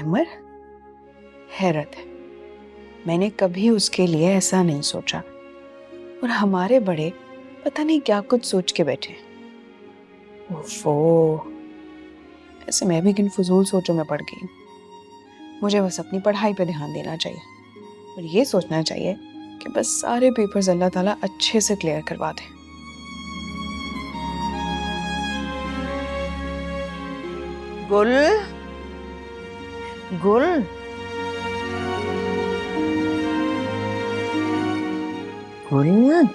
तैमूर, हैरत है, मैंने कभी उसके लिए ऐसा नहीं सोचा और हमारे बड़े पता नहीं क्या कुछ सोच के बैठे। ओफो, ऐसे मैं भी किन फजूल सोचों में पड़ गई। मुझे बस अपनी पढ़ाई पे ध्यान देना चाहिए और ये सोचना चाहिए कि बस सारे पेपर्स अल्लाह ताला अच्छे से क्लियर करवा दे। गुल, गुल, गुल,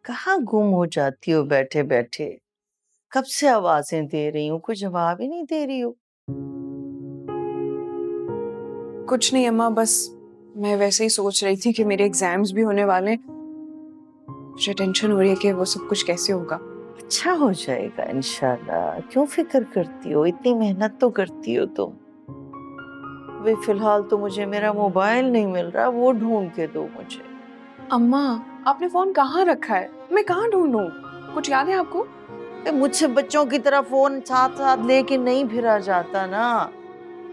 कहाँ गुम हो जाती हो बैठे बैठे? कब से आवाजें दे रही हूँ, कोई जवाब ही नहीं दे रही हो। कुछ नहीं अम्मा, बस मैं वैसे ही सोच रही थी कि मेरे एग्जाम्स भी होने वाले हैं। मुझे टेंशन हो रही है कि वो सब कुछ कैसे होगा। अच्छा हो जाएगा इंशाल्लाह, क्यों फिक्र करती हो, इतनी मेहनत तो करती हो तुम। अभी फिलहाल तो मुझे मेरा मोबाइल नहीं मिल रहा, वो ढूंढ के दो मुझे। अम्मा, आपने फोन कहाँ रखा है? मैं कहाँ ढूंढूं? कुछ याद है आपको? मुझसे बच्चों की तरह फोन साथ साथ लेके नहीं फिरा जाता ना।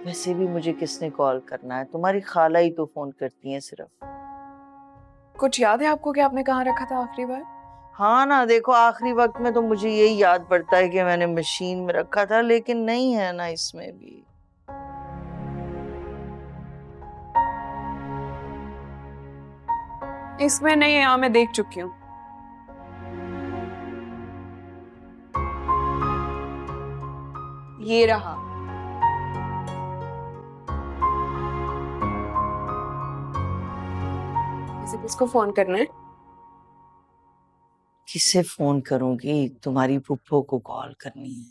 वैसे भी मुझे किसने कॉल करना है, तुम्हारी खाला ही तो फोन करती हैं सिर्फ। कुछ याद है आपको कि आपने कहाँ रखा था आखिरी बार? हाँ ना, देखो आखिरी वक्त में तो मुझे यही याद पड़ता है कि मैंने मशीन में रखा था, लेकिन नहीं है ना इसमें भी। इसमें नहीं है, मैं देख चुकी हूँ। ये रहा। इसे किसको फोन करना है? किसे फोन करूंगी, तुम्हारी पुप्पो को कॉल करनी है।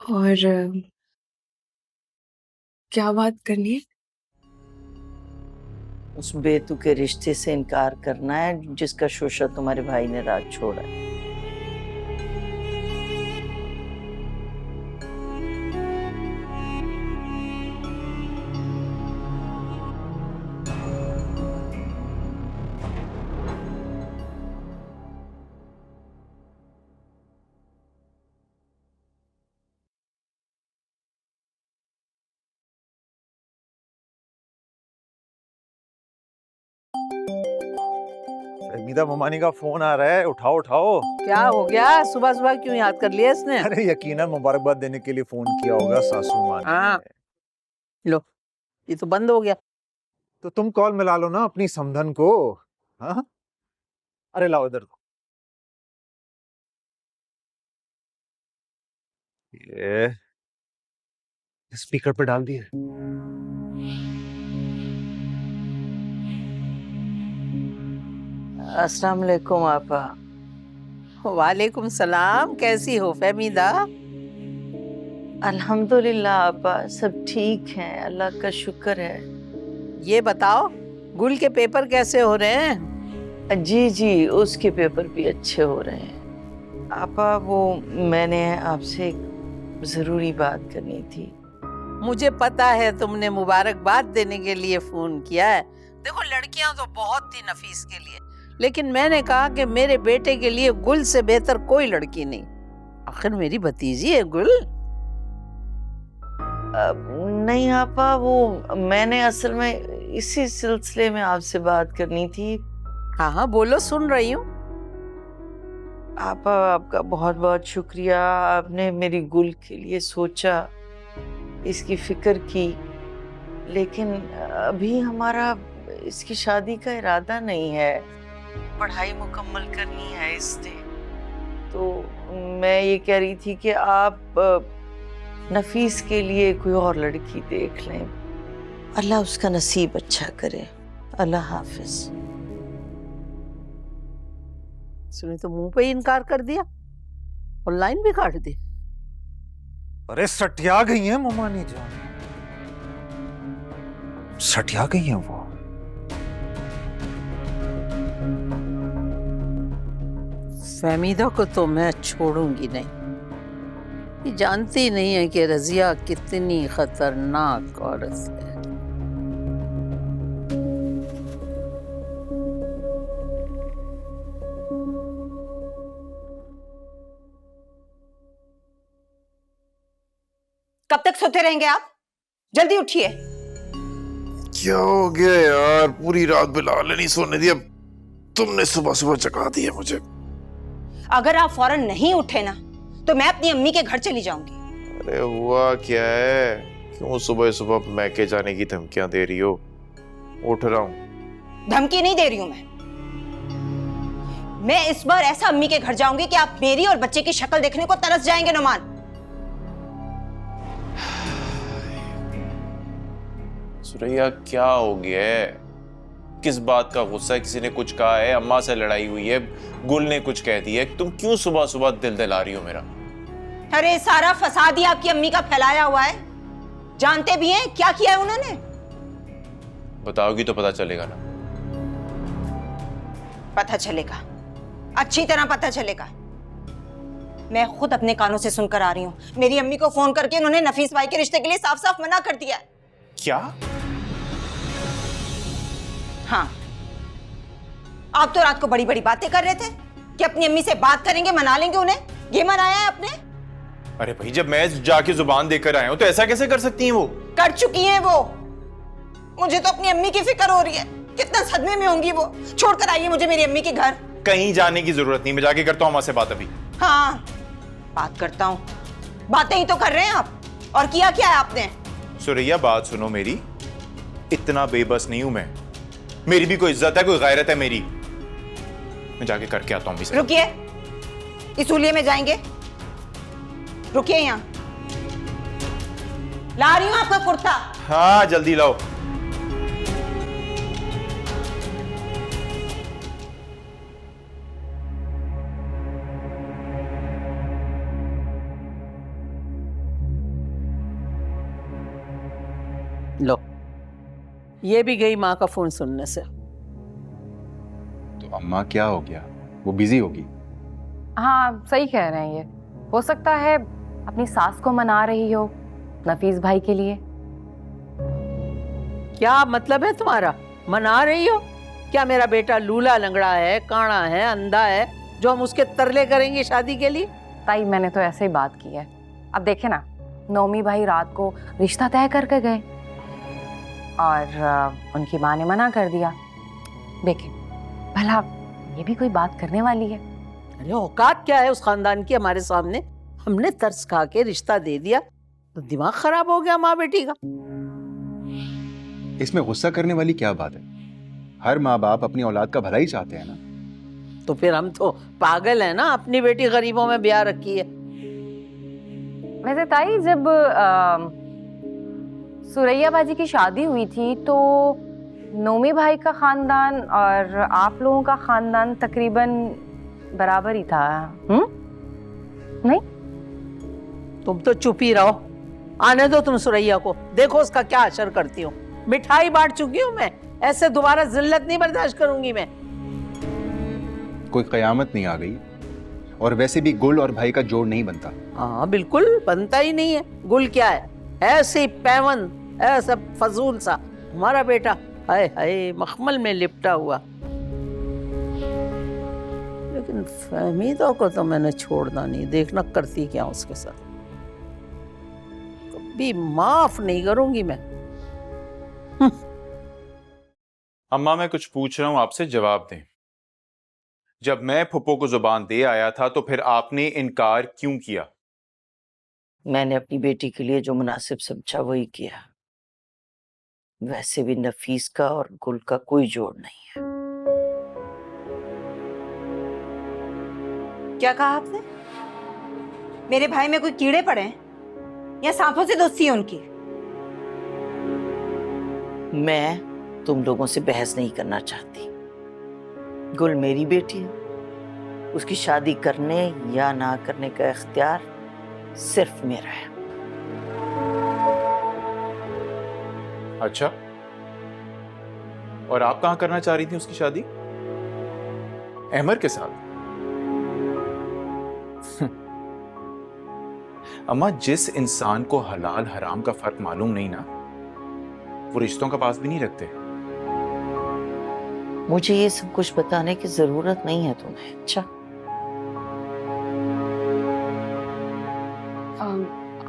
और क्या बात करनी है? उस बेतु के रिश्ते से इनकार करना है जिसका शोशा तुम्हारे भाई ने रात छोड़ा है। मीदा ममानी का फोन आ रहा है, उठाओ उठाओ। क्या हो गया, सुबह सुबह क्यों याद कर लिया इसने? अरे यकीनन मुबारकबाद देने के लिए फोन किया होगा सासू माँ ने। हाँ, लो ये तो बंद हो गया। तो तुम कॉल मिला लो ना अपनी समधन को। हाँ, अरे लाओ इधर दो। ये स्पीकर पे डाल दिए। अस्सलाम वालेकुम आपा। वालेकुम सलाम, कैसी हो फहमीदा? अल्हम्दुलिल्लाह आपा, सब ठीक है, अल्लाह का शुक्र है। ये बताओ, गुल के पेपर कैसे हो रहे हैं? जी जी, उसके पेपर भी अच्छे हो रहे हैं। आपा वो मैंने आपसे एक जरूरी बात करनी थी। मुझे पता है तुमने मुबारकबाद देने के लिए फोन किया है। देखो लड़कियां तो बहुत थी नफीस के लिए, लेकिन मैंने कहा कि मेरे बेटे के लिए गुल से बेहतर कोई लड़की नहीं। आखिर मेरी भतीजी है गुल। नहीं आपा, वो मैंने असल में इसी सिलसिले में आपसे बात करनी थी। हाँ हाँ बोलो, सुन रही हूँ। आपा आपका बहुत बहुत शुक्रिया, आपने मेरी गुल के लिए सोचा, इसकी फिक्र की। लेकिन अभी हमारा इसकी शादी का इरादा नहीं है, पढ़ाई मुकम्मल करनी है इसने। तो मैं ये कह रही थी कि आप नफीस के लिए कोई और लड़की देख लें, अल्लाह उसका नसीब अच्छा करे। अल्लाह हाफिज। सुनी तो मुंह पे ही इनकार कर दिया और लाइन भी काट दी। अरे सटिया गई है ममानी जान, सटिया गई है वो। फहमीदा को तो मैं छोड़ूंगी नहीं। ये जानती नहीं है कि रजिया कितनी खतरनाक औरत है। कब तक सोते रहेंगे आप? जल्दी उठिए। क्या हो गया यार, पूरी रात बिलाल ने नहीं सोने दिया, तुमने सुबह सुबह जगा दिया मुझे। अगर आप फौरन नहीं उठे ना तो मैं अपनी अम्मी के घर चली जाऊंगी। अरे हुआ क्या है, क्यों सुबह सुबह मैके जाने की धमकियां दे रही हो? उठ रहा हूं। धमकी नहीं दे रही हूं मैं इस बार ऐसा अम्मी के घर जाऊंगी कि आप मेरी और बच्चे की शक्ल देखने को तरस जाएंगे नुमान। सुरैया क्या हो गया है, किस बात का गुस्सा है? किसी ने कुछ कहा है? अम्मा से लड़ाई हुई है, गुल ने कुछ कह दिया है, तुम क्यों सुबह सुबह दिल दहला रही हो मेरा? अरे सारा फसाद ही आपकी अम्मी का फैलाया हुआ है। जानते भी हैं क्या किया है उन्होंने? बताओगी तो पता चलेगा ना। पता चलेगा, अच्छी तरह पता चलेगा। मैं खुद अपने कानों से सुनकर आ रही हूं। मेरी अम्मी को फोन करके उन्होंने नफीस भाई के रिश्ते के लिए साफ साफ मना कर दिया है। क्या? हाँ, आप तो रात को बड़ी बड़ी बातें कर रहे थे कि अपनी अम्मी से बात करेंगे, मना लेंगे उन्हें। ये मनाया है आपने? अरे भाई, जब मैं जाके जुबान देकर आया हूं तो ऐसा कैसे कर सकती हैं वो? कर चुकी हैं वो। मुझे तो अपनी अम्मी की फिक्र हो रही है, कितना सदमे में होंगी वो। छोड़कर आइए मुझे मेरी अम्मी के घर। कहीं जाने की जरूरत नहीं, मैं जाके करता हूं अम्मा से बात अभी। हाँ, बात करता हूं। बातें ही तो कर रहे हैं आप, और किया क्या है आपने? सुरैया बात सुनो मेरी, इतना बेबस नहीं हूं मैं, मेरी भी कोई इज्जत है, कोई गैरत है मेरी। मैं जाके करके आता हूं। रुकिए, इस हुलिये में जाएंगे? रुकिए, यहां ला रही हूं आपका कुर्ता। हाँ जल्दी लाओ। लो, ये भी गई माँ का फोन सुनने से। तो अम्मा क्या हो गया, वो बिजी होगी। हाँ सही कह रहे हैं, ये हो सकता है अपनी सास को मना रही हो नफीस भाई के लिए। क्या मतलब है तुम्हारा? मना रही हो? क्या मेरा बेटा लूला लंगड़ा है, काना है, अंधा है जो हम उसके तरले करेंगे शादी के लिए? ताई मैंने तो ऐसे ही बात की है। अब देखे ना, नौमी भाई रात को रिश्ता तय करके गए और उनकी माँ ने मना कर दिया। देखे भला ये भी कोई बात करने वाली है? अरे औकात क्या है उस खानदान की हमारे सामने? हमने तरस खा के रिश्ता दे दिया तो दिमाग खराब हो गया माँ बेटी का। इसमें गुस्सा करने वाली क्या बात है? हर माँ बाप अपनी औलाद का भला ही चाहते हैं ना। तो फिर हम तो पागल है ना, अपनी बेटी गरीबों में ब्याह रखी है। वैसे ताई जब सुरैया बाजी की शादी हुई थी तो नौमी भाई का खानदान और आप लोगों का खानदान तकरीबन बराबर ही था। नहीं? तुम तो चुप ही रहो, आने दो तुम सुरैया को, देखो उसका क्या असर करती हूँ। मिठाई बांट चुकी हूँ मैं, ऐसे दोबारा जिल्लत नहीं बर्दाश्त करूंगी मैं। कोई कयामत नहीं आ गई, और वैसे भी गुल और भाई का जोड़ नहीं बनता। हाँ बिल्कुल बनता ही नहीं है। गुल क्या है, ऐसे पैवन, ऐसा फजूल सा। हमारा बेटा हाय हाय मखमल में लिपटा हुआ। लेकिन फहमीदा को तो मैंने छोड़ना नहीं, देखना करती क्या उसके साथ। कभी माफ नहीं करूंगी मैं। अम्मा मैं कुछ पूछ रहा हूं, आपसे जवाब दें। जब मैं फुप्पो को जुबान दे आया था तो फिर आपने इनकार क्यों किया? मैंने अपनी बेटी के लिए जो मुनासिब समझा वही किया। वैसे भी नफीस का और गुल का कोई जोड़ नहीं है। क्या कहा आपने? मेरे भाई में कोई कीड़े पड़े हैं या सांपों से दोस्ती है उनकी? मैं तुम लोगों से बहस नहीं करना चाहती। गुल मेरी बेटी है, उसकी शादी करने या ना करने का इख्तियार सिर्फ मेरा है। अच्छा, और आप कहां करना चाह रही थी उसकी शादी? अहमर के साथ? अम्मा, जिस इंसान को हलाल हराम का फर्क मालूम नहीं ना, वो रिश्तों का पास भी नहीं रखते। मुझे ये सब कुछ बताने की जरूरत नहीं है तुम्हें। अच्छा,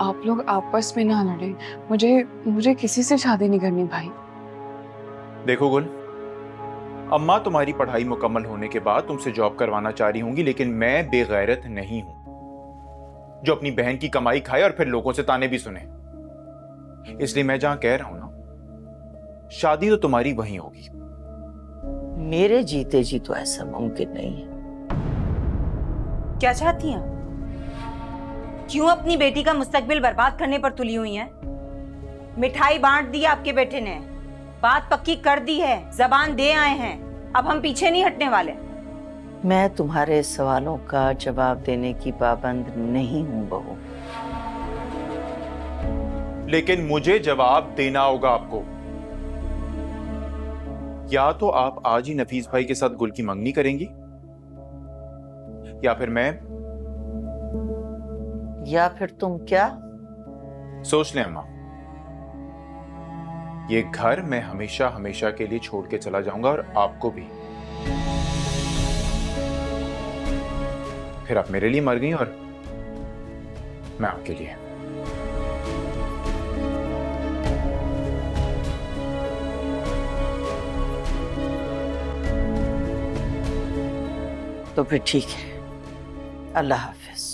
आप लोग आपस में ना लड़े। मुझे किसी से शादी नहीं करनी भाई। देखो गुल, अम्मा तुम्हारी पढ़ाई मुकम्मल होने के बाद तुमसे जॉब करवाना चाह रही होंगी, लेकिन मैं बेगैरत नहीं हूं जो अपनी बहन की कमाई खाए और फिर लोगों से ताने भी सुने। इसलिए मैं जहां कह रहा हूं ना, शादी तो तुम्हारी वहीं होगी। मेरे जीते जी तो ऐसा मुमकिन नहीं है। क्या चाहती हैं? क्यों अपनी बेटी का मुस्तकबिल बर्बाद करने पर तुली हुई हैं? मिठाई बांट दी आपके बेटे ने, बात पक्की कर दी है, जबान दे आए हैं, अब हम पीछे नहीं हटने वाले। मैं तुम्हारे सवालों का जवाब देने की पाबंद नहीं हूं बहू। लेकिन मुझे जवाब देना होगा आपको। या तो आप आज ही नफीस भाई के साथ गुल की मंगनी करेंगी, या फिर तुम क्या? सोच लें अम्मा, ये घर मैं हमेशा हमेशा के लिए छोड़ के चला जाऊंगा और आपको भी। फिर आप मेरे लिए मर गई और मैं आपके लिए। तो फिर ठीक है, अल्लाह हाफिज।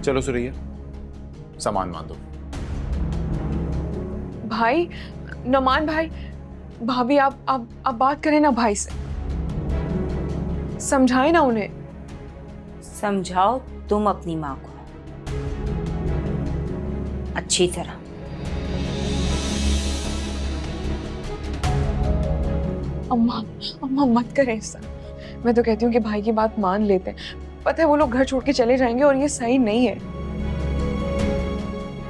चलो सुरैया, सामान बांधो। भाई, नमान भाई, भाभी आप बात करें ना भाई से, समझाए ना उन्हें। समझाओ तुम अपनी माँ को अच्छी तरह। अम्मा मत करें ऐसा। मैं तो कहती हूँ कि भाई की बात मान लेते हैं। पता है वो लोग घर छोड़ के चले जाएंगे और ये सही नहीं है।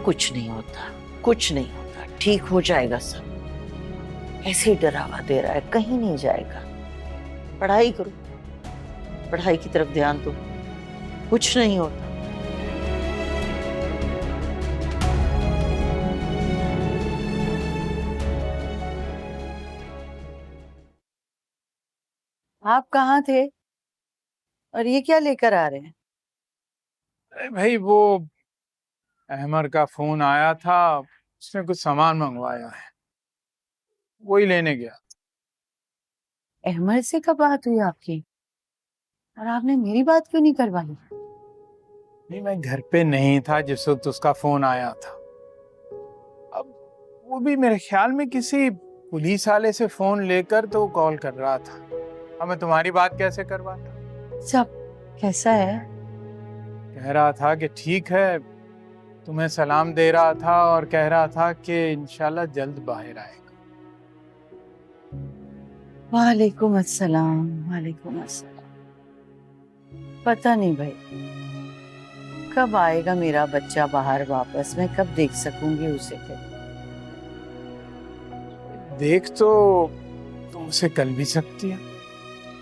कुछ नहीं होता, कुछ नहीं होता, ठीक हो जाएगा सब। ऐसे ही डरावा दे रहा है, कहीं नहीं जाएगा। पढ़ाई करो, पढ़ाई की तरफ ध्यान दो, कुछ नहीं होता। आप कहाँ थे और ये क्या लेकर आ रहे हैं? अरे भाई, वो अहमर का फोन आया था, उसने कुछ सामान मंगवाया है, वही लेने गया। अहमद से कब बात हुई आपकी? और आपने मेरी बात क्यों नहीं करवाई? नहीं, मैं घर पे नहीं था जिस वक्त उसका फोन आया था। अब वो भी मेरे ख्याल में किसी पुलिस वाले से फोन लेकर तो कॉल कर रहा था। अब मैं तुम्हारी बात कैसे करवाता? सब कैसा है? कह रहा था कि ठीक है, तुम्हें सलाम दे रहा था और कह रहा था कि इंशाल्लाह जल्द बाहर आएगा। वालेकुम अस्सलाम। वालेकुम अस्सलाम। पता नहीं भाई, कब आएगा मेरा बच्चा बाहर वापस, मैं कब देख सकूंगी उसे फिर। देख तो तुम उसे कल भी सकती है।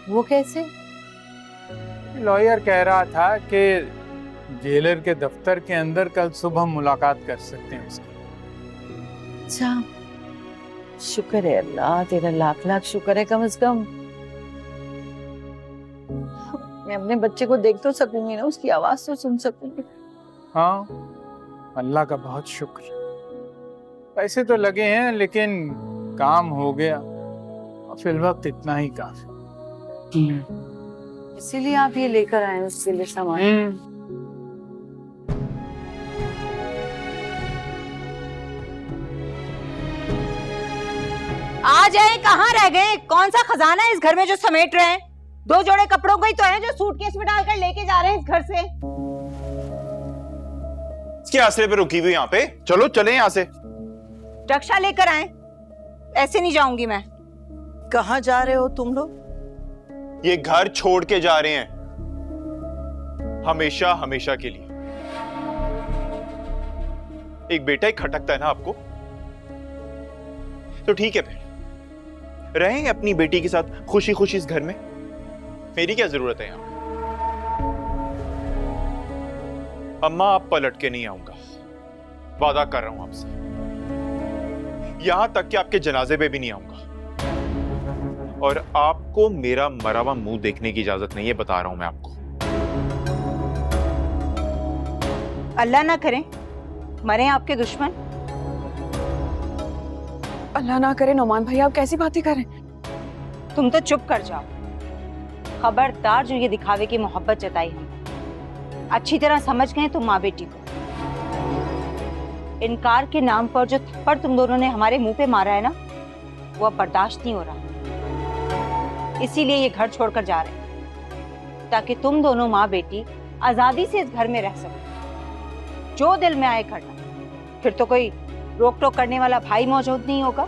वो कैसे? लॉयर कह रहा था कि जेलर के दफ्तर के अंदर कल सुबह मुलाकात कर सकते हैं उसकी। अच्छा, शुक्र है अल्लाह, तेरा लाख लाख शुक्र है। कम से कम मैं अपने बच्चे को देख तो सकूंगी ना, उसकी आवाज तो सुन सकूंगी। हाँ, अल्लाह का बहुत शुक्र। पैसे तो लगे हैं लेकिन काम हो गया, और फिल वक्त इतना ही काफी। इसीलिए आप ये लेकर आए उसके लिए सामान। आ जाए, कहाँ रह गए? कौन सा खजाना है इस घर में जो समेट रहे हैं? 2 जोड़े कपड़ों का ही तो है जो सूटकेस में डालकर लेके जा रहे हैं इस घर से। इसके आसरे पे रुकी हुई यहाँ पे, चलो चले यहाँ से। रक्षा लेकर आए, ऐसे नहीं जाऊंगी मैं। कहाँ जा रहे हो तुम लोग? ये घर छोड़ के जा रहे हैं, हमेशा हमेशा के लिए। एक बेटा ही खटकता है ना आपको, तो ठीक है फिर रहें अपनी बेटी के साथ खुशी खुशी इस घर में। मेरी क्या जरूरत है यहाँ? अम्मा, आप पलट के नहीं आऊंगा, वादा कर रहा हूं आपसे। यहां तक कि आपके जनाजे पे भी नहीं आऊंगा, और आपको मेरा मरा हुआ मुंह देखने की इजाजत नहीं है, बता रहा हूं मैं आपको। अल्लाह ना करें मरे आपके दुश्मन। अल्लाह ना करे नौमान भाई, आप कैसी बातें कर रहे हैं? तुम तो चुप कर जाओ। खबरदार जो ये दिखावे की मोहब्बत जताई हम अच्छी तरह समझ गए तुम माँ बेटी को। इनकार के नाम पर जो थप्पड़ तुम दोनों ने हमारे मुंह पे मारा है ना, वो अब बर्दाश्त नहीं हो रहा। इसीलिए ये घर छोड़कर जा रहे हैं ताकि तुम दोनों माँ बेटी आजादी से इस घर में रह सको। जो दिल में आए करना, फिर तो कोई रोक टोक करने वाला भाई मौजूद नहीं होगा।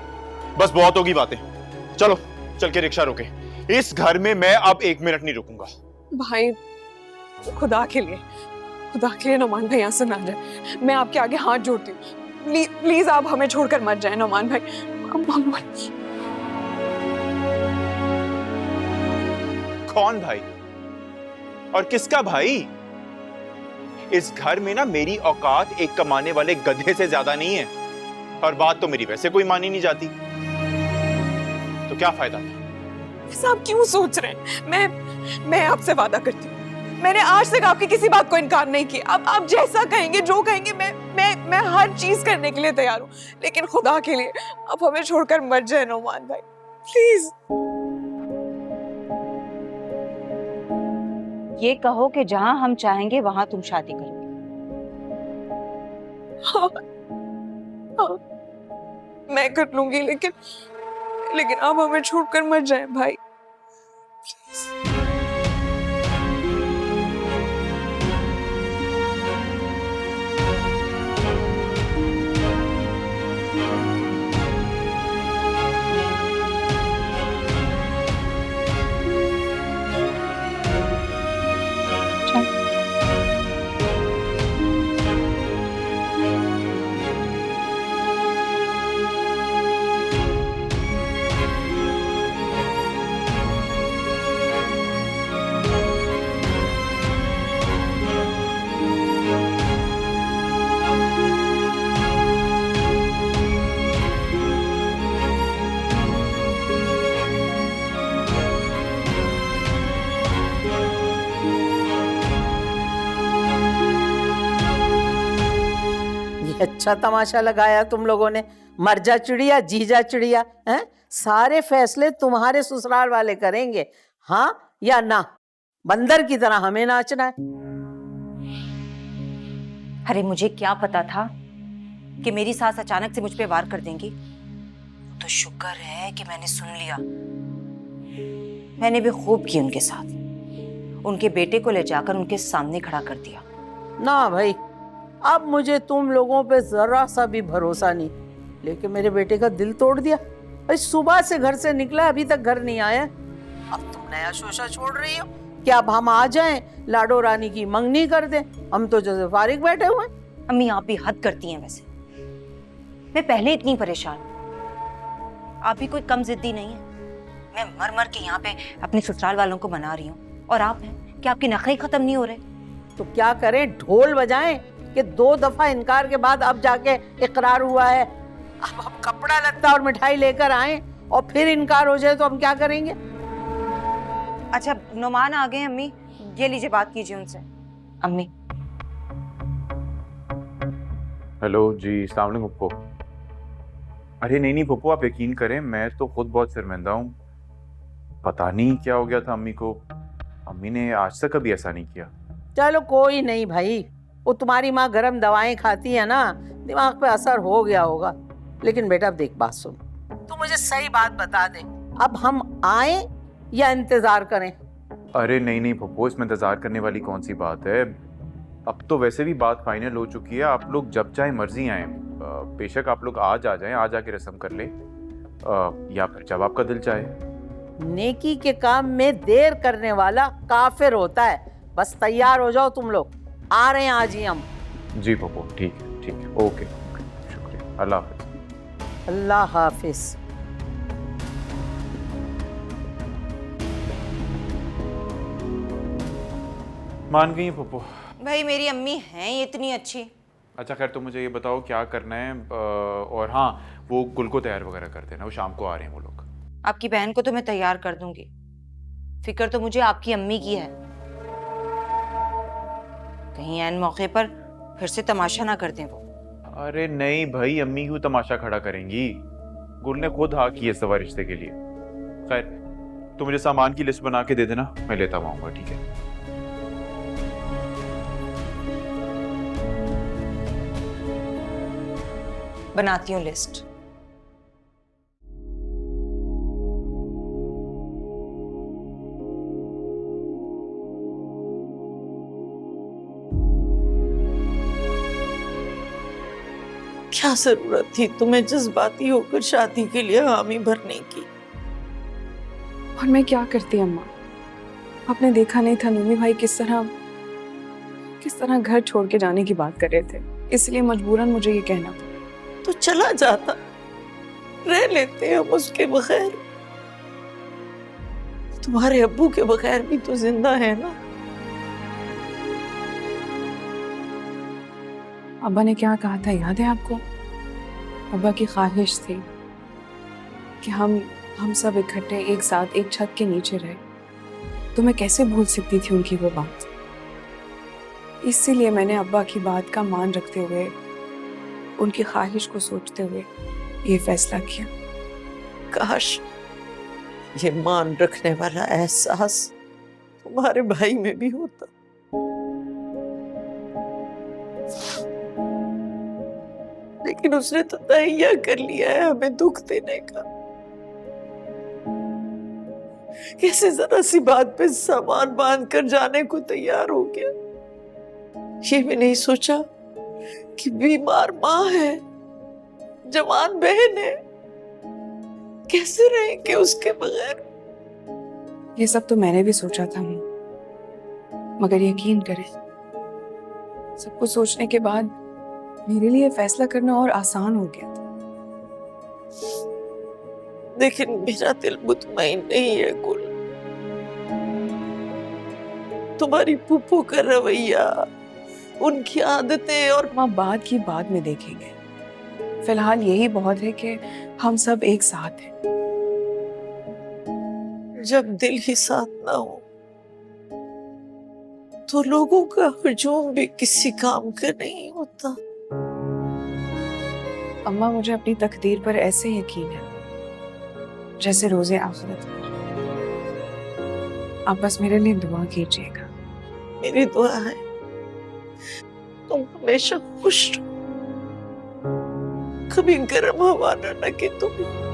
बस बहुत होगी बातें, चलो चल के रिक्शा रोके। इस घर में मैं अब 1 मिनट नहीं रुकूंगा। भाई खुदा के लिए नौमान भाई यहाँ से ना जाए। मैं आपके आगे हाथ जोड़ती हूँ, प्लीज आप हमें छोड़कर मत जाए नौमान भाई। कौन भाई और किसका भाई? इस घर में ना मेरी औकात एक कमाने वाले गधे से ज्यादा नहीं है, और बात तो मेरी वैसे कोई मानी नहीं जाती, तो क्या फायदा था? आप क्यों सोच रहे हैं? मैं आपसे वादा करती हूँ, मैंने आज तक आपकी किसी बात को इनकार नहीं किया। अब आप जैसा कहेंगे, जो कहेंगे, मैं हर चीज करने के लिए तैयार हूँ। लेकिन खुदा के लिए आप हमें छोड़कर मत जाए नौमान भाई, प्लीज। ये कहो कि जहां हम चाहेंगे वहां तुम शादी करोगे। हाँ, मैं कर लूंगी, लेकिन आप हमें छोड़कर मत जाए भाई, प्लीज। अच्छा तमाशा लगाया तुम लोगों ने। मर जा चिड़िया जी जा चिड़िया, हैं? सारे फैसले तुम्हारे ससुराल वाले करेंगे, हाँ या ना? बंदर की तरह हमें नाचना है। अरे मुझे क्या पता था कि मेरी सास अचानक से मुझ पे वार कर देंगी। तो शुक्र है कि मैंने सुन लिया। मैंने भी खूब की उनके साथ, उनके बेटे को ले जाकर उनके सामने खड़ा कर दिया। ना भाई, अब मुझे तुम लोगों पे जरा सा भी भरोसा नहीं। लेकिन मेरे बेटे का दिल तोड़ दिया। भाई सुबह से घर से निकला, अभी तक घर नहीं आया। अब तुम नया शोशा छोड़ रही हो कि अब हम आ जाएं, लाडो रानी की मंगनी कर दें? हम तो जैसे फारिग बैठे हुए हैं। अम्मी आप भी हद करती हैं। वैसे मैं पहले इतनी परेशान हूँ, आप भी कोई कम जिद्दी नहीं है। मैं मर मर के यहाँ पे अपने ससुराल वालों को मना रही हूँ, और आप हैं कि आपके नखरे खत्म नहीं हो रहे। तो क्या करें, ढोल बजाएं कि 2 दफा इनकार के बाद अब जाके इकरार हुआ है? अब हम कपड़ा लत्ता और मिठाई लेकर आए और फिर इनकार हो जाए तो हम क्या करेंगे? अच्छा नुमान आ गए अम्मी, ये लीजिए बात कीजिए उनसे। अम्मी। हेलो जी, अस्सलाम वालेकुम पप्पू। अरे नहीं पप्पू, आप यकीन करें मैं तो खुद बहुत शर्मिंदा हूँ। पता नहीं क्या हो गया था अम्मी को। अम्मी ने आज तक कभी ऐसा नहीं किया। चलो कोई नहीं भाई, वो तुम्हारी माँ गरम दवाएं खाती है ना, दिमाग पे असर हो गया होगा। लेकिन बेटा अब देख, बात सुन, तू मुझे सही बात बता दे, अब हम आए या इंतजार करें? अरे नहीं पप्पू, इसमें इंतजार करने वाली कौन सी बात है। अब तो वैसे भी बात फाइनल हो चुकी है। आप लोग जब चाहे मर्जी आए, बेशक आप लोग आज आ जाएं, आज आके रस्म कर ले, या फिर जब आपका दिल चाहे। नेकी के काम में देर करने वाला काफिर होता है। बस तैयार हो जाओ तुम लोग, आ रहे हैं आज ही हम। जी पप्पू, ठीक है, ओके, शुक्रिया, अल्लाह हाफिज। अल्लाह हाफिज। मान गई पप्पू? भाई मेरी अम्मी हैं ये इतनी अच्छी। अच्छा खैर, तो मुझे ये बताओ क्या करना है। और हाँ, वो गुल को तैयार वगैरह कर देना, वो शाम को आ रहे हैं वो लोग। आपकी बहन को तो मैं तैयार कर दूंगी, फिक्र तो मुझे आपकी अम्मी की है। कहीं ऐन मौके पर फिर से तमाशा ना कर दें वो। अरे नहीं भाई, अम्मी क्यों तमाशा खड़ा करेंगी? गुल ने खुद हाँ की है सवा रिश्ते के लिए। खैर, तू मुझे सामान की लिस्ट बना के दे देना, मैं लेता आऊंगा, ठीक है? बनाती हूँ लिस्ट। क्या जरूरत थी तुम्हें जज्बाती होकर शादी के लिए हामी भरने की? और मैं क्या करती अम्मा, आपने देखा नहीं था नूमी भाई किस तरह घर छोड़ के जाने की बात कर रहे थे, इसलिए मजबूरन मुझे ये कहना पड़ा। तो चला जाता, रह लेते हम उसके बगैर। तुम्हारे अब्बू के बगैर भी तो जिंदा है ना। अब्बा ने क्या कहा था याद है आपको? अब्बा की ख्वाहिश थी कि हम सब इकट्ठे एक साथ एक छत के नीचे रहे। तो मैं कैसे भूल सकती थी उनकी वो बात। इसीलिए मैंने अब्बा की बात का मान रखते हुए, उनकी ख्वाहिश को सोचते हुए ये फैसला किया। काश ये मान रखने वाला एहसास तुम्हारे भाई में भी होता। लेकिन उसने तो तैयार कर लिया है हमें दुख देने का। कैसे जरा सी बात पे सामान बांध कर जाने को तैयार हो गया। ये भी नहीं सोचा कि बीमार माँ है, जवान बहन है, कैसे रहेंगे उसके बगैर। ये सब तो मैंने भी सोचा था, मगर यकीन करें, सब कुछ सोचने के बाद मेरे लिए फैसला करना और आसान हो गया था। लेकिन मेरा दिल मुतमईन नहीं है गुल। तुम्हारी पुप्पो का रवैया, उनकी आदतें और माँ बात की बाद में देखेंगे। फिलहाल यही बहुत है कि हम सब एक साथ हैं। जब दिल ही साथ ना हो तो लोगों का हुजूम भी किसी काम का नहीं होता। अम्मा, मुझे अपनी तकदीर पर ऐसे यकीन है जैसे रोजे आखिरत पर। आप बस मेरे लिए दुआ कीजिएगा। मेरी दुआ है तुम हमेशा खुश रहो, कभी गर्म हवा न लगे तुम्हें।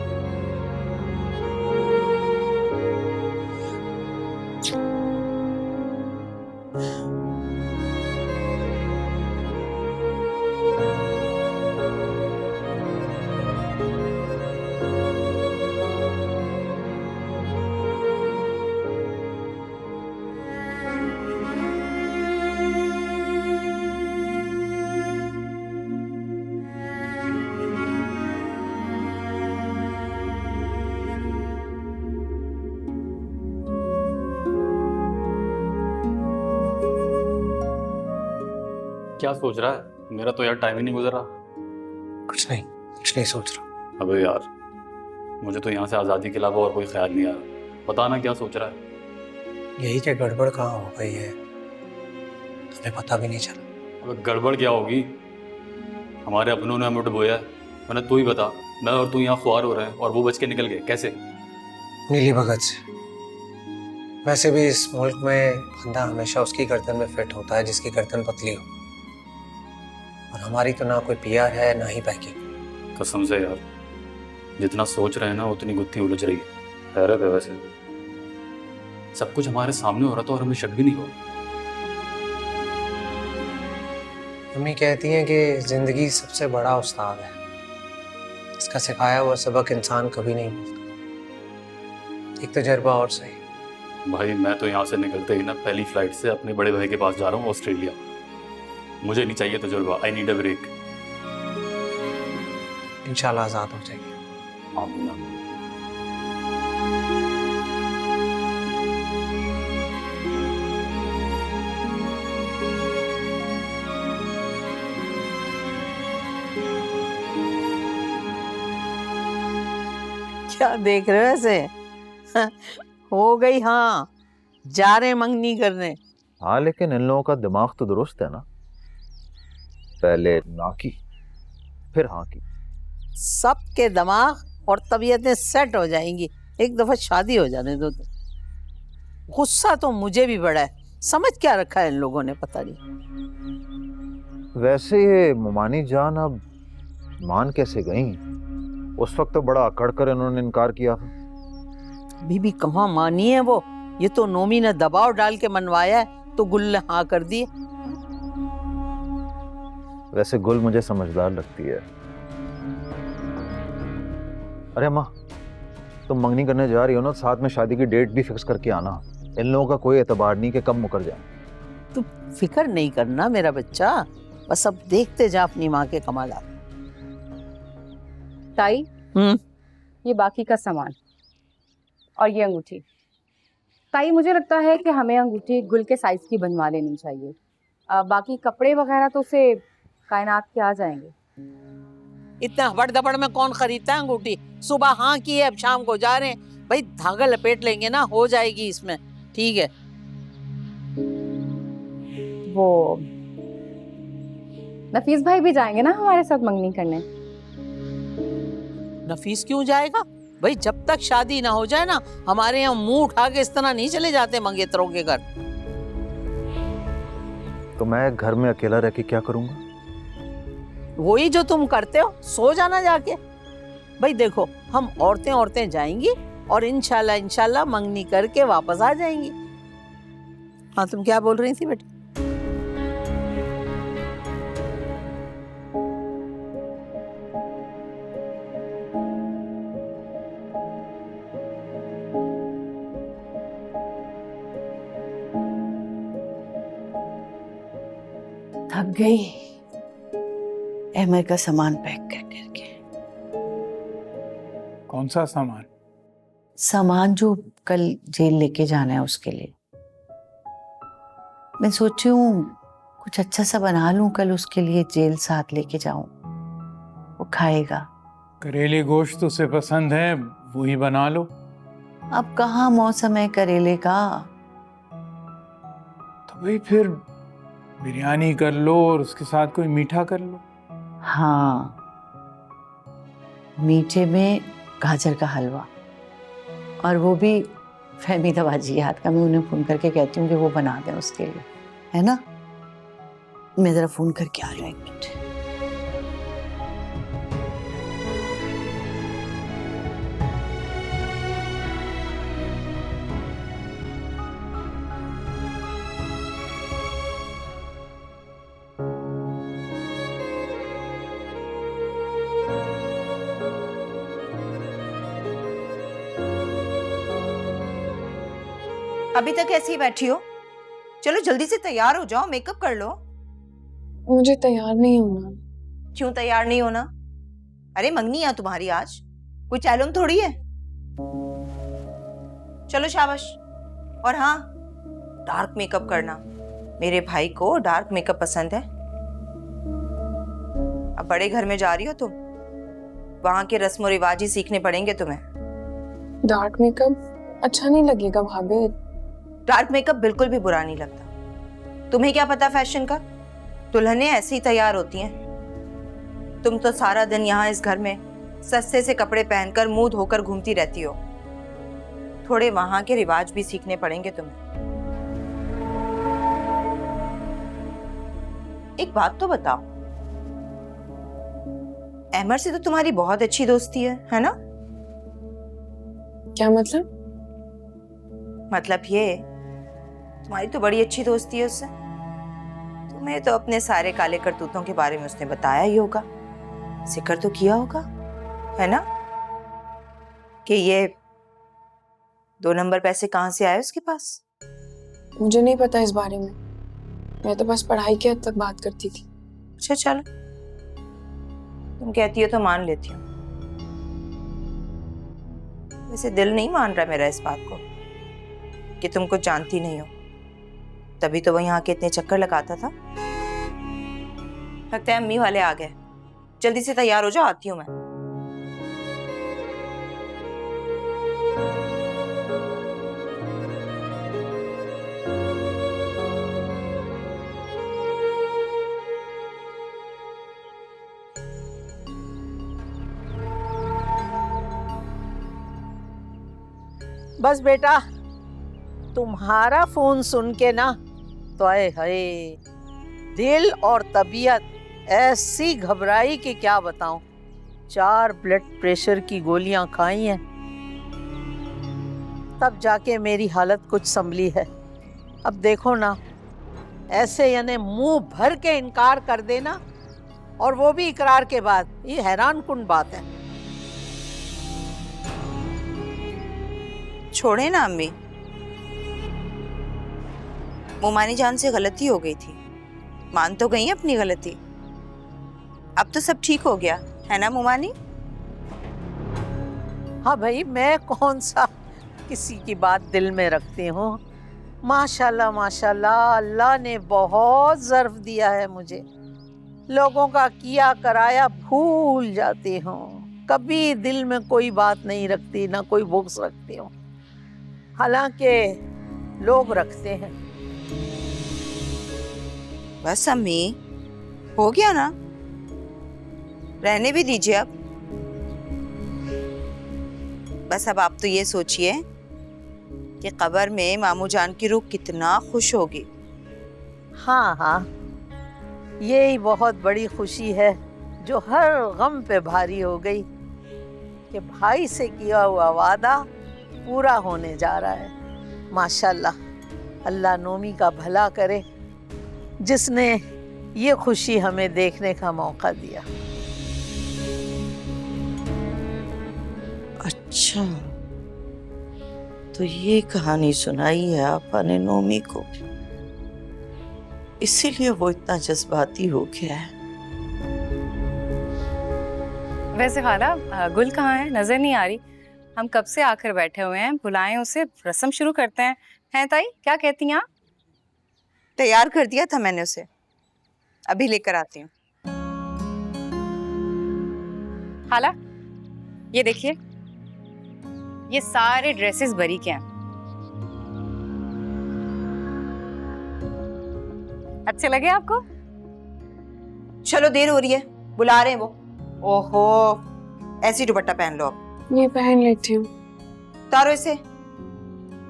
क्या सोच रहा है? मेरा तो यार टाइम ही नहीं गुजर रहा। कुछ नहीं सोच रहा। अबे यार, मुझे तो यहाँ से आज़ादी के अलावा और कोई ख्याल नहीं आया। बता ना क्या सोच रहा है? यही कि गड़बड़ कहाँ हो गई है, हमें पता भी नहीं चला। अबे गड़बड़ क्या होगी? हमारे अपनों ने हमें डुबोया है। मैंने तू ही बता, मैं और तू यहाँ ख्वार हो रहे हैं और वो बच के निकल गए, कैसे? मिली भगत से। वैसे भी इस मुल्क में बंदा हमेशा उसकी गर्दन में फिट होता है जिसकी गर्दन पतली हो, और हमारी तो ना कोई पीआर है ना ही पैकिंग। कसम से यार, जितना सोच रहे हैं ना उतनी गुत्थी उलझ रही है। हैरत है वैसे, सब कुछ हमारे सामने हो रहा था और हमें शक भी नहीं हुआ। मम्मी कहती हैं कि जिंदगी सबसे बड़ा उस्ताद है, इसका सिखाया हुआ सबक इंसान कभी नहीं भूलता। एक तजर्बा और सही। भाई मैं तो यहाँ से निकलते ही ना पहली फ्लाइट से अपने बड़े भाई के पास जा रहा हूँ, ऑस्ट्रेलिया। मुझे नहीं चाहिए तजुर्बा, आई नीड अ ब्रेक। इंशाल्लाह आज़ाद हो जाएगी। आमीन। क्या देख रहे हो ऐसे? हो गई, हाँ, जा रहे मंगनी करने। हाँ, लेकिन इन लोगों का दिमाग तो दुरुस्त है ना। पहले ना की, फिर हाँ की। सबके दिमाग और तबीयतें सेट हो जाएंगी, एक दफा शादी हो जाने दो। गुस्सा तो मुझे भी बड़ा है, समझ क्या रखा है इन लोगों ने पता नहीं। वैसे ये मुमानी जान अब मान कैसे गई? उस वक्त तो बड़ा अकड़ कर इन्होंने इनकार किया था। बीबी कहाँ मानी है वो, ये तो नोमी ने दबाव डाल के मनवाया है तो गुल ने हाँ कर दी। वैसे गुल मुझे समझदार लगती है। अरे अम्मा, तुम मंगनी करने जा रही हो ना, साथ में शादी की डेट भी फिक्स करके आना। इन लोगों का कोई एतबार नहीं कि कब मुकर जाए। तू फिक्र नहीं करना मेरा बच्चा, बस अब देखते जा अपनी माँ के कमाल। ताई, ये बाकी का सामान और ये अंगूठी। ताई, मुझे लगता है कि हमें अंगूठी गुल के साइज की बनवा लेनी चाहिए। बाकी कपड़े वगैरह तो उसे कायनात के आ जाएंगे। इतना हबड़ दबड़ में कौन खरीदता है अंगूठी? सुबह हाँ की है, अब शाम को जा रहे हैं। भाई धागा लपेट लेंगे ना, हो जाएगी इसमें। ठीक है। वो नफीस भाई भी जाएंगे ना हमारे साथ मंगनी करने? नफीस क्यों जाएगा भाई? जब तक शादी ना हो जाए ना, हमारे यहाँ मुंह उठा के इस तरह नहीं चले जाते मंगेतरों के घर। तो मैं घर में अकेला रह के क्या करूंगा? वही जो तुम करते हो, सो जाना जाके। भाई देखो, हम औरतें जाएंगी और इंशाल्लाह मंगनी करके वापस आ जाएंगी। हाँ, तुम क्या बोल रही थी बेटी? थक गई अहमद का सामान पैक कर करके। कौन सा सामान? सामान जो कल जेल लेके जाना है उसके लिए। मैं सोची हूँ कुछ अच्छा सा बना लूं, कल उसके लिए जेल साथ लेके जाऊं, वो खाएगा। करेले गोश्त उसे पसंद है, वही बना लो। अब कहाँ मौसम है करेले का? तो भाई फिर बिरयानी कर लो और उसके साथ कोई मीठा कर लो। हाँ, मीठे में गाजर का हलवा, और वो भी फहमीदा बाजी हाथ का। मैं उन्हें फोन करके कहती हूँ कि वो बना दें उसके लिए, है ना? मैं जरा फोन करके आ रही हूँ, एक मिनट। अभी तक ऐसे ही बैठी हो? चलो जल्दी से तैयार हो जाओ, मेकअप कर लो। मुझे तैयार नहीं होना। क्यों तैयार नहीं होना? अरे मंगनी है तुम्हारी आज, कोई चैलूम थोड़ी है। चलो शाबाश। और हाँ, डार्क मेकअप करना। मेरे भाई को डार्क मेकअप पसंद है। अब बड़े घर में जा रही हो तुम, वहां के रस्म रिवाज ही सीखने पड़ेंगे तुम्हें। डार्क मेकअप अच्छा नहीं लगेगा भाभी। डार्क मेकअप बिल्कुल भी बुरा नहीं लगता। तुम्हें क्या पता फैशन का? दुल्हनें ऐसे ही तैयार होती हैं। तुम तो सारा दिन यहाँ इस घर में सस्ते से कपड़े पहनकर मुंह धोकर घूमती रहती हो। थोड़े वहां के रिवाज भी सीखने पड़ेंगे तुम्हें। एक बात तो बताओ, अहमद से तो तुम्हारी बहुत अच्छी दोस्ती है ना? क्या मतलब? मतलब ये, तुम्हारी तो बड़ी अच्छी दोस्ती है उससे। तुम्हें तो अपने सारे काले करतूतों के बारे में उसने बताया ही होगा, जिक्र तो किया होगा, है ना? कि ये 2 नंबर पैसे कहाँ से आए उसके पास? मुझे नहीं पता इस बारे में, मैं तो बस पढ़ाई के हद तक बात करती थी। अच्छा चलो, तुम कहती हो तो मान लेती हूँ। वैसे दिल नहीं मान रहा मेरा इस बात को कि तुम कुछ जानती नहीं हो, तभी तो वहीं आके इतने चक्कर लगाता था। लगता है अम्मी वाले आ गए। जल्दी से तैयार हो जाओ, आती हूँ मैं। बस बेटा, तुम्हारा फोन सुन के ना तो आए हाय, दिल और तबीयत ऐसी घबराई कि क्या बताऊं। 4 ब्लड प्रेशर की गोलियां खाई हैं, तब जाके मेरी हालत कुछ संभली है। अब देखो ना, ऐसे यानी मुंह भर के इनकार कर देना, और वो भी इकरार के बाद, ये हैरान कुन बात है। छोड़े ना अम्मी, मोमानी जान से गलती हो गई थी, मान तो गई अपनी गलती। अब तो सब ठीक हो गया है ना मोमानी? हाँ भाई, मैं कौन सा किसी की बात दिल में रखती हूँ। माशाल्लाह माशाल्लाह, अल्लाह ने बहुत ज़र्फ दिया है मुझे। लोगों का किया कराया भूल जाती हूँ, कभी दिल में कोई बात नहीं रखती, ना कोई बुग़्ज़ रखती हूँ, हालांकि लोग रखते हैं। बस अम्मी, हो गया ना, रहने भी दीजिए अब। बस अब आप तो ये सोचिए कि कब्र में मामू जान की रूह कितना खुश होगी। हाँ हाँ, यही बहुत बड़ी खुशी है जो हर गम पे भारी हो गई कि भाई से किया हुआ वादा पूरा होने जा रहा है। माशाल्लाह, अल्लाह नोमी का भला करे जिसने ये खुशी हमें देखने का मौका दिया। अच्छा, तो ये कहानी सुनाई है आपा ने नोमी को, इसीलिए वो इतना जज्बाती हो गया है। वैसे खाला, गुल कहाँ है? नजर नहीं आ रही। हम कब से आकर बैठे हुए हैं, बुलाएं उसे, रस्म शुरू करते हैं। हैं ताई, क्या कहती हैं आप? तैयार कर दिया था मैंने उसे, अभी लेकर आती हूँ। खाला, ये देखिए, ये सारे ड्रेसेस बरी के हैं। अच्छे लगे आपको? चलो, देर हो रही है, बुला रहे हैं वो। ओहो, ऐसी दुपट्टा पहन लो अब। ये पहन लेती हूँ। उतारो इसे,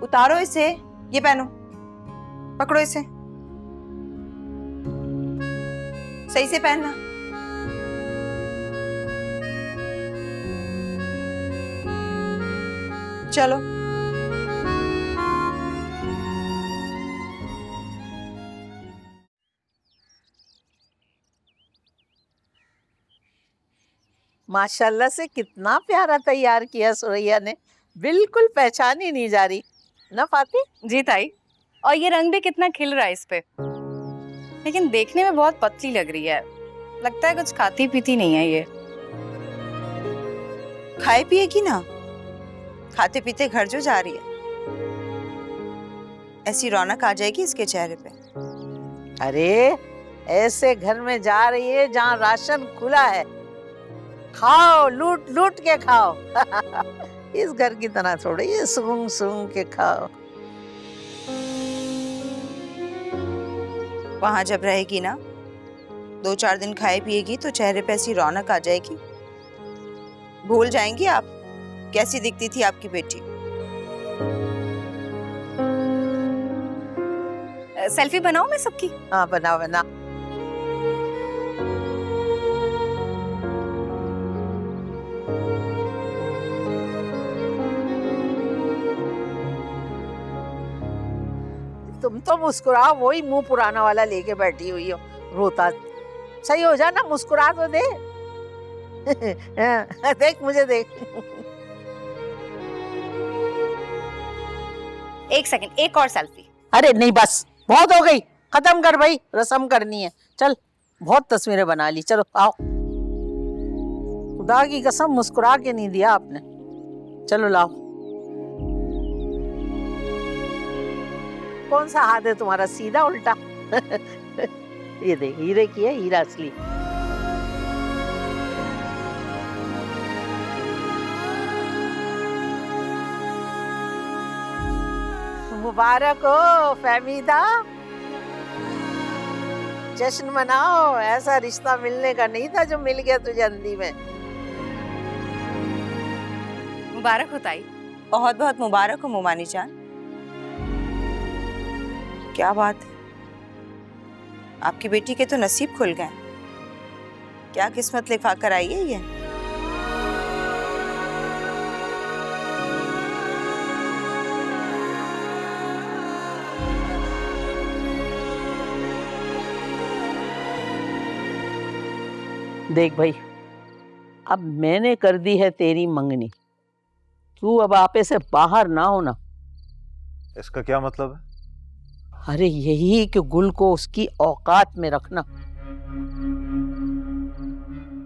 उतारो इसे, ये पहनो, पकड़ो इसे, सही से पहनना। चलो, माशाल्लाह से कितना प्यारा तैयार किया सुरैया ने, बिल्कुल पहचान ही नहीं जा रही ना फाती? जी ताई, और ये रंग भी कितना खिल रहा है इस पे, लेकिन देखने में बहुत पतली लग रही है। लगता है कुछ खाती पीती नहीं है ये। खाए पिएगी ना, खाते पीते घर जो जा रही है, ऐसी रौनक आ जाएगी इसके चेहरे पे। अरे, ऐसे घर में जा रही है जहाँ राशन खुला है, खाओ, लूट लूट के खाओ। इस घर की तरह थोड़ी है सूंघ सूंघ के खाओ। वहां जब रहेगी ना, 2-4 दिन खाए पिएगी तो चेहरे पे ऐसी रौनक आ जाएगी, भूल जाएंगी आप कैसी दिखती थी आपकी बेटी। सेल्फी बनाओ मैं सबकी? हाँ, बना बना। तुम तो मुस्कुराओ, वही मुंह पुराना वाला लेके बैठी हुई हो, रोता। सही हो जा ना, मुस्कुरा तो दे। देख मुझे, देख। एक सेकंड, एक और सेल्फी। अरे नहीं, बस बहुत हो गई, खत्म कर भाई, रस्म करनी है। चल, बहुत तस्वीरें बना ली, चलो आओ। खुदा की कसम, मुस्कुरा के नहीं दिया आपने। चलो लाओ। कौन सा हाथ है तुम्हारा, सीधा उल्टा? ये देख, हीरे की है, हीरा असली। मुबारक हो फहमीदा, जश्न मनाओ। ऐसा रिश्ता मिलने का नहीं था जो मिल गया तुझे अंधी में। मुबारक हो ताई, बहुत बहुत मुबारक हो मोमानी जान। क्या बात है, आपकी बेटी के तो नसीब खुल गए। क्या किस्मत लिखा कर आई है ये। देख भाई, अब मैंने कर दी है तेरी मंगनी, तू अब आपे से बाहर ना होना। इसका क्या मतलब है? अरे यही कि गुल को उसकी औकात में रखना।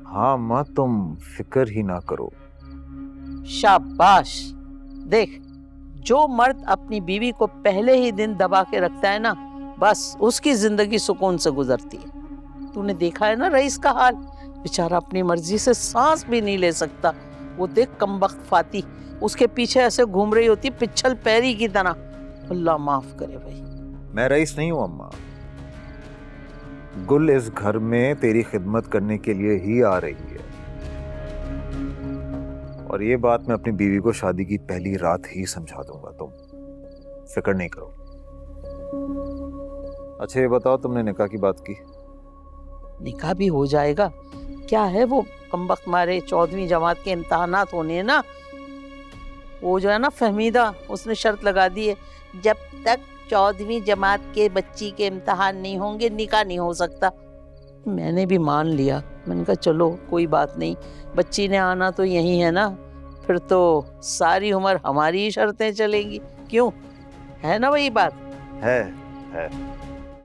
हाँ अम्मा, तुम फिक्र ही ना करो। शाबाश। देख, जो मर्द अपनी बीवी को पहले ही दिन दबा के रखता है ना, बस उसकी जिंदगी सुकून से गुजरती है। तूने देखा है ना रईस का हाल, बेचारा अपनी मर्जी से सांस भी नहीं ले सकता। वो देख कमबख्त फाती उसके पीछे ऐसे घूम रही होती पिच्छल पैरी की तरह। अल्लाह माफ करे भाई। मैं रईस नहीं हूं अम्मा, गुल इस घर में तेरी खिदमत करने के लिए ही आ रही है, और ये बात मैं अपनी बीवी को शादी की पहली रात ही समझा दूंगा। तुम फिक्र नहीं करो। अच्छा ये बताओ, तुमने निकाह की बात की? निकाह भी हो जाएगा। क्या है वो कमबख्त मारे 14वीं जमात के इम्तहानात होने हैं ना, वो जो है ना फहमीदा, उसने शर्त लगा दी है जब तक 14वीं जमात के बच्ची के इम्तहान नहीं होंगे निकाह नहीं हो सकता। मैंने भी मान लिया। मैंने कहा चलो कोई बात नहीं, बच्ची ने आना तो यही है ना, फिर तो सारी उम्र हमारी ही शर्तें चलेंगी। क्यों, है ना वही बात? है।